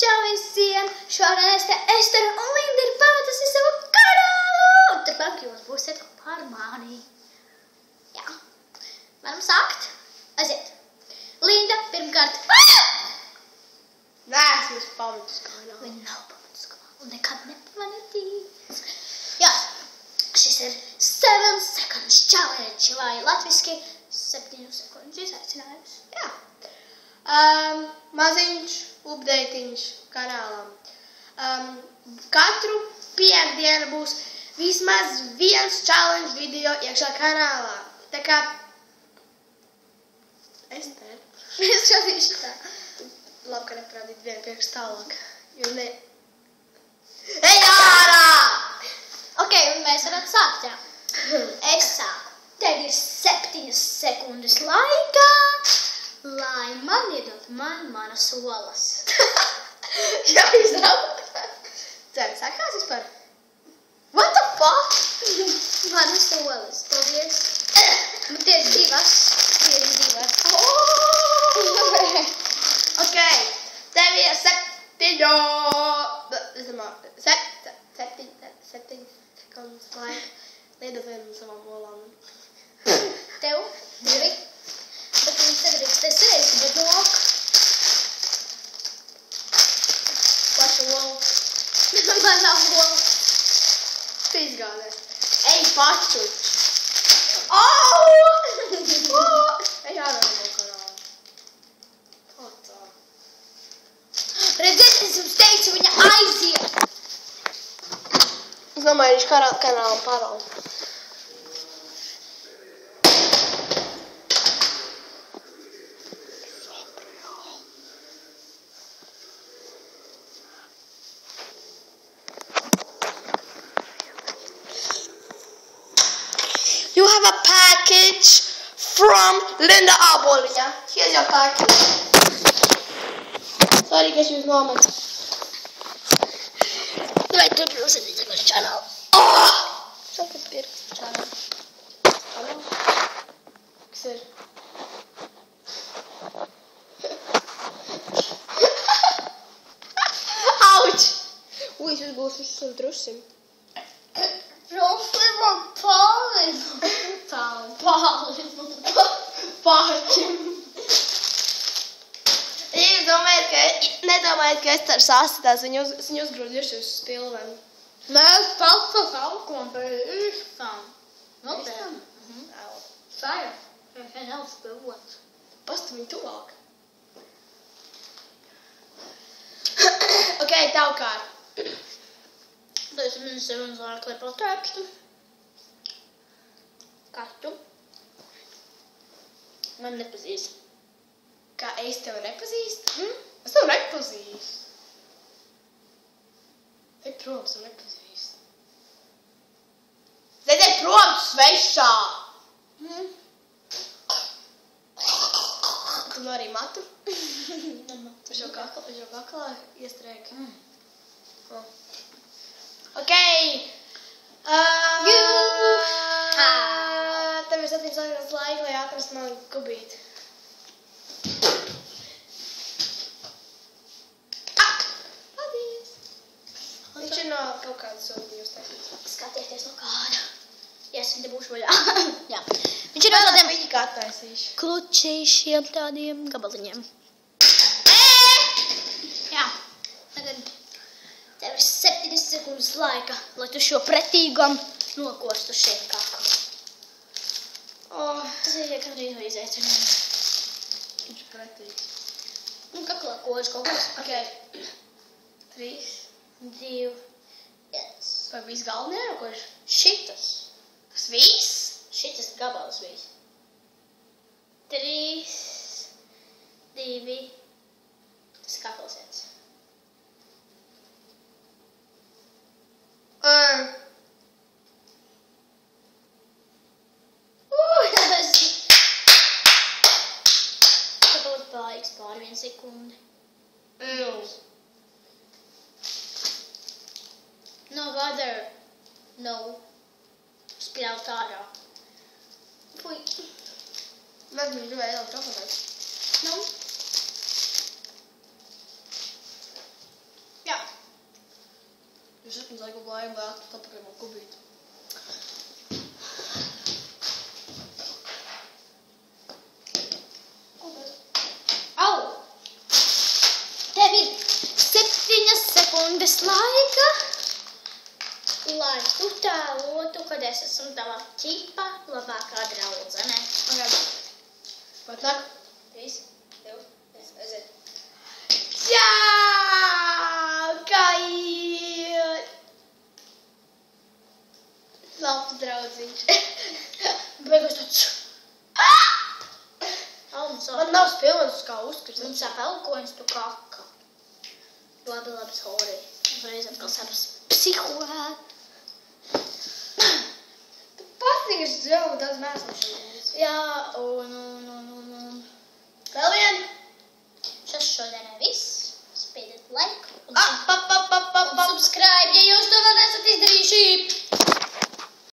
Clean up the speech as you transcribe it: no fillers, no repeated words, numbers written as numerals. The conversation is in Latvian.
Čau visiem! Šodien Ester un Linda ir pametusi savu kanālu! Turpāk jūs būsiet kopā ar mani. Jā. Varam sākt? Aiziet. Linda, pirmkārt. Nē, es esmu pametusi kanālu. Viņa nav pametusi kanālu. Un nekad nepametīs. Jā. Šis ir 7 seconds challenge vai latviski 7 sekundes izaicinājums. Jā. Maziņš updētiņš kanālam. Katru piekdienu būs vismaz viens challenge video iekšā kanālā. Tā kā Ester. Es šodīšu tā. Labi, ka neparādīt vienu priekš tālāk. Jo ne... Ej ārā! Ok, un mēs varam sākt, jā. Es sāku. Tev ir 7 sekundes laika, lai man iedot manas olas. Jā, izraukt. Cēm sakās vispār? What the fuck? Manas olas, paldies. Bet tie ir divas. Ok, tev ir 7 sekundes laika. Liedot vienu no savām olām. Tev 2. Bet viņš nedrīkstēs reizi, bet lok. Plaša olu. Man nav ola. Tu izgādies. Ej, pačuč. Ej, ārā no kanāla. Kā tā? Redziet, es jums teicu, viņa aiziet. Es nomainīšu kanāla paroli. You have a package from Linda Aboliņa. Here's your package. Sorry, ka es jūs nometu. Vai turpināsim uz channel? Saka pirkstu channel. Halo? Kas ir? Auč! Ui, es uzgūstu visu savu drusim. Rūsli man palinu. Pārķim. Nedomājiet, ka es ar sāstītās viņu uzgrūdīšu uz spilveni. Mēs paskas augam pēc īstām. Īstām? Saja. Es nav spilvots. Pastu viņu tuvāk. Ok, tavu kār. 10 sekundes laika, lai pateiktu. Kas tu? Man nepazīst. Kā es tevi nepazīstu? Es tevi nepazīstu. Ej prom, es tevi nepazīstu. Ej prom, svešā! Tu no arī matu? Uz jau kaklā iestrēki. Ok! Tev ir 7 sekundes laika, lai atrast man kubīti. Paldies! Viņš ir no kaut kādas sūtījus tehnikas. Skatieties no kāda. Jā, es viņu būšu vaļā. Jā. Viņš ir no tādiem Viņi kā attaisīšu. klučīšiem tādiem gabaliņiem. Jā. Tagad tev ir 7 sekundes laika, lai tu šo pretīgam nokostu šeit kaklu. Tas ir kādreiz vai izaicinājums. Viņš ir pretīgs. Un kaklā kožu kaut kas. Ok. 3. 2. 1. Vai viss galvenajā jau kož? Šitas. Tas viss? Šitas gabals viss. 3. 2. Tas ir kakls viens. Varbūt paliks pāri 1 sekundi. No other. No. Spļaut ārā. Puj. Mēs viņu gribēju elektrofonēt. Nu. Jūs esat laiku blājumi, lai atpūt apakaļ man kubītu. Au! Tev ir 7 sekundes laika, lai tu tēlotu, kad es esmu tava ķipa labākā draudzene. Pat nāk? 3, 2, 1, aiziet. Jā! Kā iet? Labs draudziņš. Beigās tāds. Man nav spilvens kā uzkrist. Mums sāp elkoņas, tu kaka. Labi, sorry. Uzreiz atkal sāpas psihoēt. Tu patīkas draugu daudz mēslošanas. Jā, un. Vēl vien? Šis šodien viss. Spēdēt laiku. Pap!